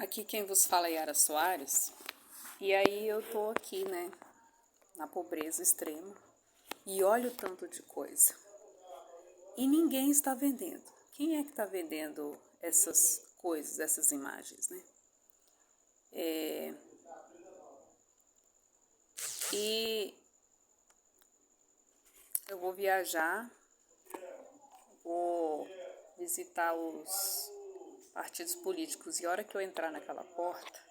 Aqui quem vos fala é Yara Soares, e aí eu tô aqui, né, na pobreza extrema, e olho o tanto de coisa. E ninguém está vendendo. Quem é que está vendendo essas coisas, essas imagens, né? E eu vou viajar, vou visitar os partidos políticos, e a hora que eu entrar naquela porta,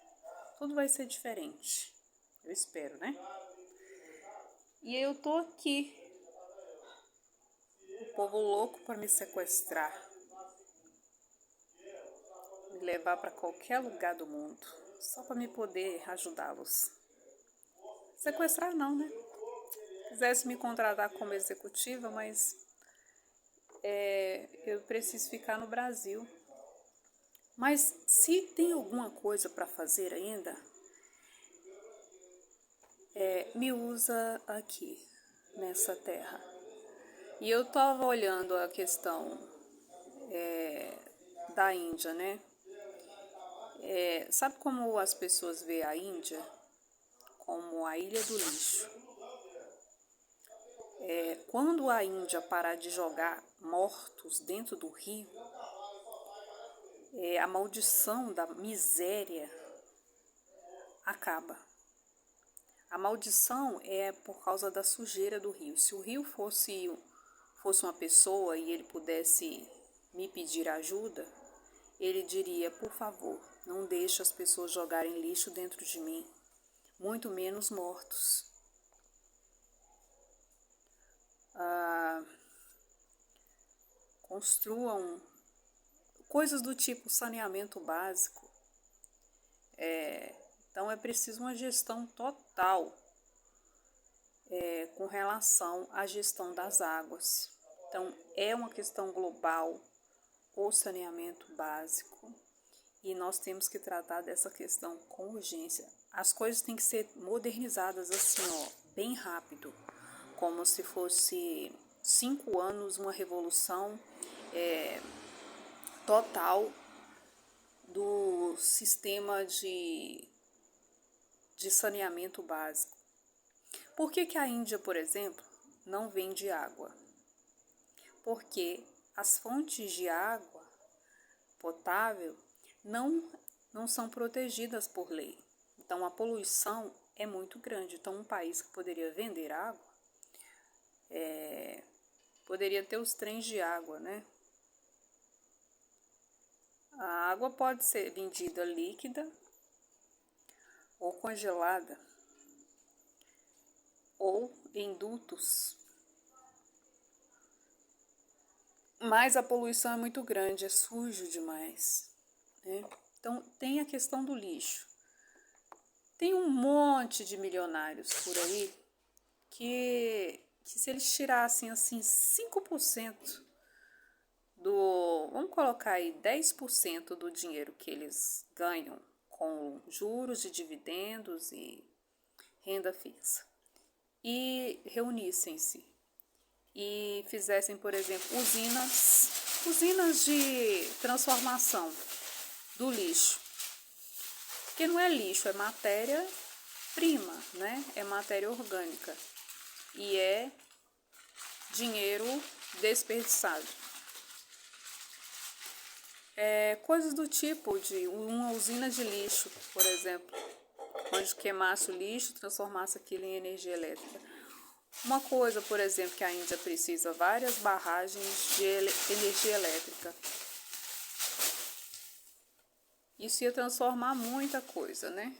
tudo vai ser diferente. Eu espero, né? E eu tô aqui, o povo louco para me sequestrar, me levar para qualquer lugar do mundo, só para me poder ajudá-los. Sequestrar não, né? Quisesse me contratar como executiva, mas eu preciso ficar no Brasil. Mas se tem alguma coisa para fazer ainda, me usa aqui, nessa terra. E eu estava olhando a questão da Índia, né? Sabe como as pessoas veem a Índia? Como a ilha do lixo. Quando a Índia parar de jogar mortos dentro do rio, a maldição da miséria acaba. A maldição é por causa da sujeira do rio. Se o rio fosse uma pessoa e ele pudesse me pedir ajuda, ele diria: por favor, não deixe as pessoas jogarem lixo dentro de mim, muito menos mortos. Construam coisas do tipo saneamento básico. Então é preciso uma gestão total com relação à gestão das águas. Então é uma questão global o saneamento básico e nós temos que tratar dessa questão com urgência. As coisas têm que ser modernizadas assim, bem rápido, como se fosse 5 anos, uma revolução total do sistema de saneamento básico. Por que a Índia, por exemplo, não vende água? Porque as fontes de água potável não são protegidas por lei. Então a poluição é muito grande. Então um país que poderia vender água, poderia ter os trens de água, né? A água pode ser vendida líquida ou congelada ou em dutos. Mas a poluição é muito grande, é sujo demais, né? Então tem a questão do lixo. Tem um monte de milionários por aí que se eles tirassem assim 5% vamos colocar aí 10% do dinheiro que eles ganham com juros de dividendos e renda fixa, e reunissem-se e fizessem, por exemplo, usinas de transformação do lixo. Porque não é lixo, é matéria-prima, né? É matéria orgânica e é dinheiro desperdiçado. Coisas do tipo de uma usina de lixo, por exemplo, onde queimasse o lixo, transformasse aquilo em energia elétrica. Uma coisa, por exemplo, que a Índia precisa, várias barragens de energia elétrica. Isso ia transformar muita coisa, né?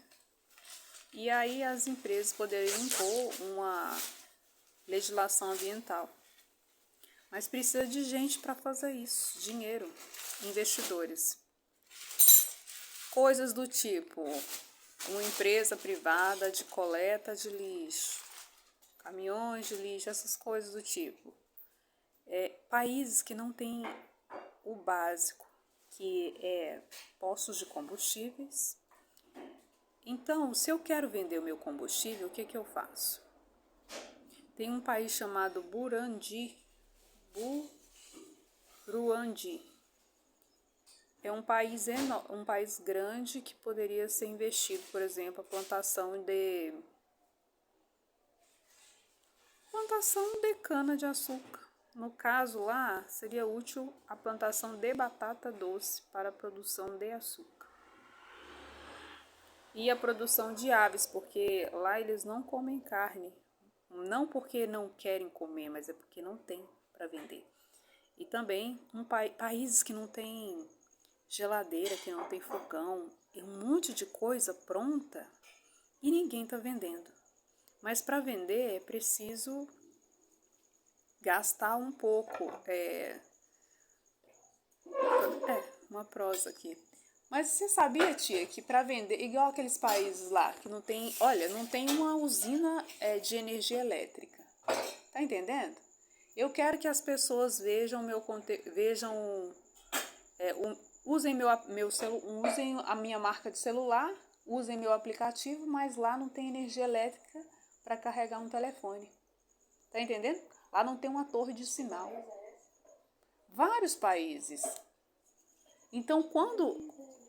E aí as empresas poderiam impor uma legislação ambiental. Mas precisa de gente para fazer isso, dinheiro, investidores. Coisas do tipo uma empresa privada de coleta de lixo, caminhões de lixo, essas coisas do tipo. Países que não têm o básico, que é postos de combustíveis. Então, se eu quero vender o meu combustível, o que eu faço? Tem um país chamado Burundi. É é um país grande que poderia ser investido, por exemplo, a plantação de cana-de-açúcar. No caso lá, seria útil a plantação de batata doce para a produção de açúcar. E a produção de aves, porque lá eles não comem carne. Não porque não querem comer, mas é porque não tem para vender. E também países que não tem geladeira, que não tem fogão, e um monte de coisa pronta e ninguém está vendendo. Mas para vender é preciso gastar um pouco. Uma prosa aqui. Mas você sabia, tia, que para vender, igual aqueles países lá, que não tem, olha, não tem uma usina de energia elétrica. Tá entendendo? Eu quero que as pessoas vejam meu conteúdo, usem usem a minha marca de celular, usem meu aplicativo, mas lá não tem energia elétrica para carregar um telefone. Tá entendendo? Lá não tem uma torre de sinal. Vários países. Então,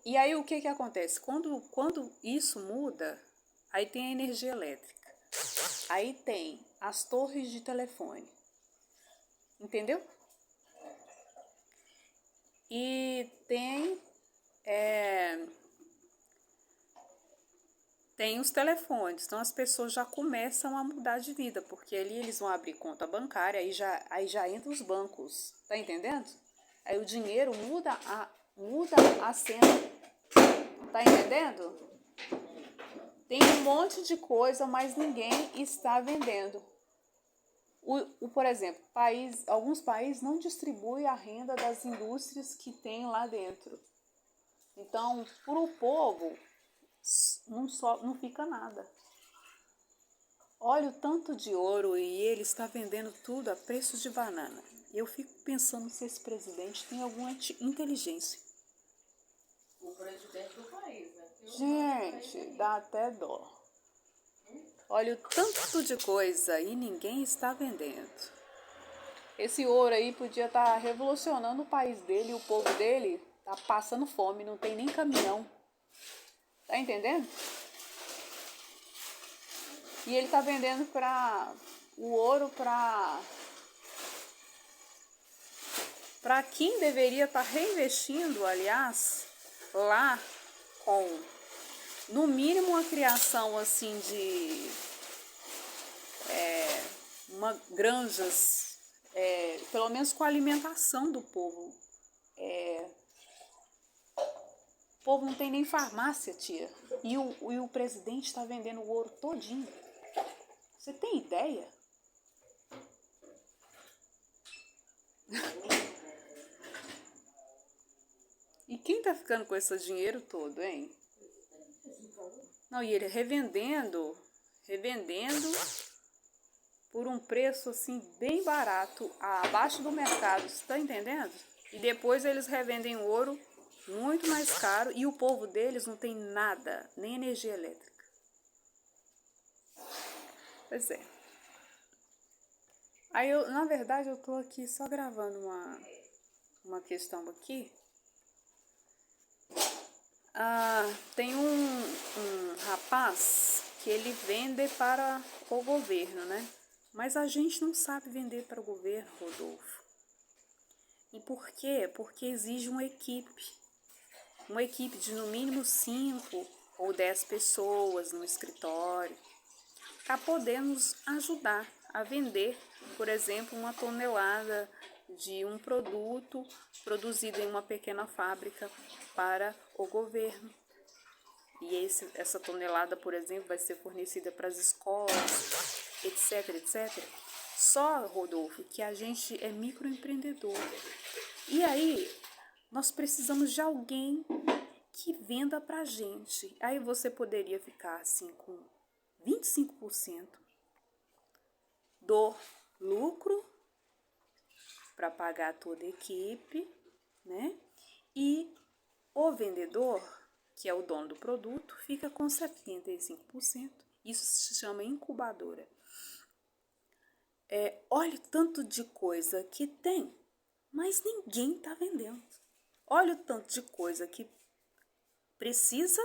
e aí o que acontece? Quando isso muda, aí tem a energia elétrica. Aí tem as torres de telefone. Entendeu? E tem os telefones. Então as pessoas já começam a mudar de vida, porque ali eles vão abrir conta bancária, aí já entra os bancos. Tá entendendo? Aí o dinheiro muda a cena. Tá entendendo? Tem um monte de coisa, mas ninguém está vendendo. Por exemplo, alguns países não distribuem a renda das indústrias que tem lá dentro. Então, para o povo, não fica nada. Olha o tanto de ouro e ele está vendendo tudo a preço de banana. Eu fico pensando se esse presidente tem alguma inteligência. O presidente do país, né? Gente, dá até dó. Olha o tanto de coisa e ninguém está vendendo. Esse ouro aí podia estar revolucionando o país dele e o povo dele tá passando fome, não tem nem caminhão. Tá entendendo? E ele tá vendendo o ouro para quem deveria estar reinvestindo, aliás, lá com no mínimo uma criação assim de granjas, pelo menos com a alimentação do povo. O povo não tem nem farmácia, tia. E o presidente está vendendo o ouro todinho. Você tem ideia? E quem tá ficando com esse dinheiro todo, hein? Não, e ele revendendo por um preço assim bem barato, abaixo do mercado, você tá entendendo? E depois eles revendem o ouro muito mais caro e o povo deles não tem nada, nem energia elétrica. Pois é. Aí na verdade eu tô aqui só gravando uma questão aqui. Tem um rapaz que ele vende para o governo, né? Mas a gente não sabe vender para o governo, Rodolfo. E por quê? Porque exige uma equipe de no mínimo 5 ou 10 pessoas no escritório, para poder nos ajudar a vender, por exemplo, uma tonelada de um produto produzido em uma pequena fábrica para o governo. E essa tonelada, por exemplo, vai ser fornecida para as escolas, etc, etc. Só, Rodolfo, que a gente é microempreendedor. E aí, nós precisamos de alguém que venda para a gente. Aí você poderia ficar assim com 25% do lucro para pagar toda a equipe, né? E o vendedor, que é o dono do produto, fica com 75%. Isso se chama incubadora. Olha o tanto de coisa que tem, mas ninguém está vendendo. olha o tanto de coisa que precisa,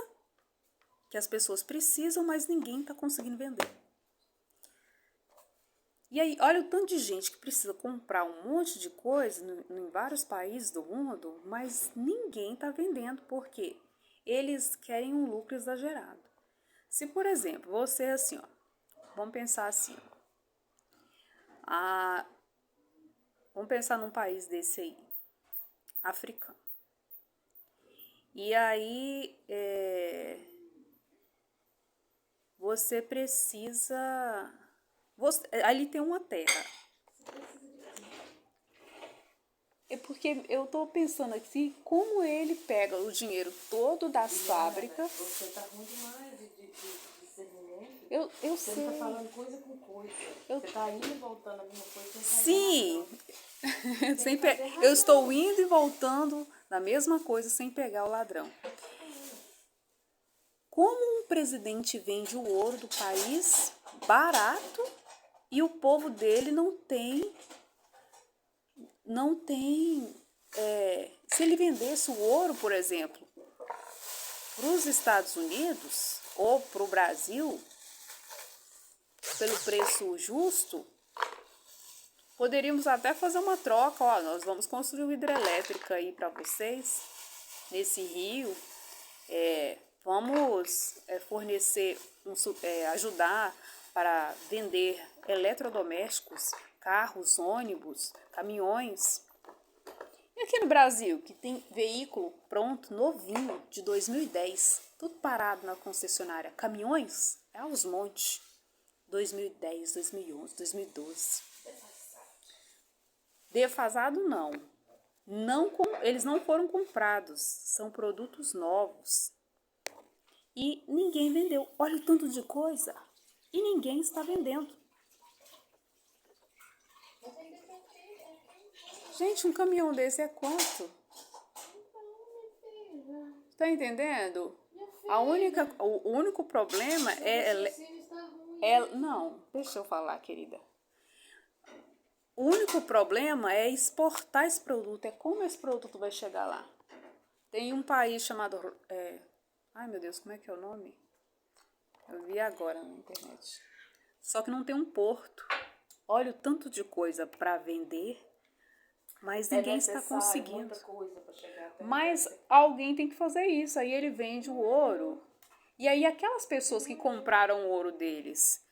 que as pessoas precisam, mas ninguém está conseguindo vender. E aí, olha o tanto de gente que precisa comprar um monte de coisa em vários países do mundo, mas ninguém está vendendo, porque eles querem um lucro exagerado. Se, por exemplo, você assim, ó, vamos pensar assim, ó, vamos pensar num país desse aí, africano. E aí, você precisa... ali tem uma terra. É porque eu tô pensando aqui como ele pega o dinheiro todo das fábricas. Você tá ruim demais de discernimento. Eu Você sei. não tá falando coisa com coisa. Você tá indo e voltando a mesma coisa sem Sim. pegar Eu estou indo e voltando na mesma coisa sem pegar o ladrão. Como um presidente vende o ouro do país barato e o povo dele não tem se ele vendesse o ouro, por exemplo, para os Estados Unidos ou para o Brasil, pelo preço justo, poderíamos até fazer uma troca. Ó, nós vamos construir uma hidrelétrica aí para vocês, nesse rio, vamos fornecer, ajudar para vender eletrodomésticos, carros, ônibus, caminhões. E aqui no Brasil, que tem veículo pronto, novinho, de 2010, tudo parado na concessionária. Caminhões é aos montes. 2010, 2011, 2012. Defasado não. Eles não foram comprados, são produtos novos. E ninguém vendeu. Olha o tanto de coisa. E ninguém está vendendo. Gente, um caminhão desse é quanto? Tá entendendo? O único problema não, deixa eu falar, querida. O único problema é exportar esse produto. É como esse produto vai chegar lá. Tem um país chamado... ai, meu Deus, como é que é o nome? Eu vi agora na internet. Só que não tem um porto. Olha o tanto de coisa para vender, mas ninguém está conseguindo. Muita coisa para chegar até mas alguém tem que fazer isso. Aí ele vende o ouro. E aí aquelas pessoas que compraram o ouro deles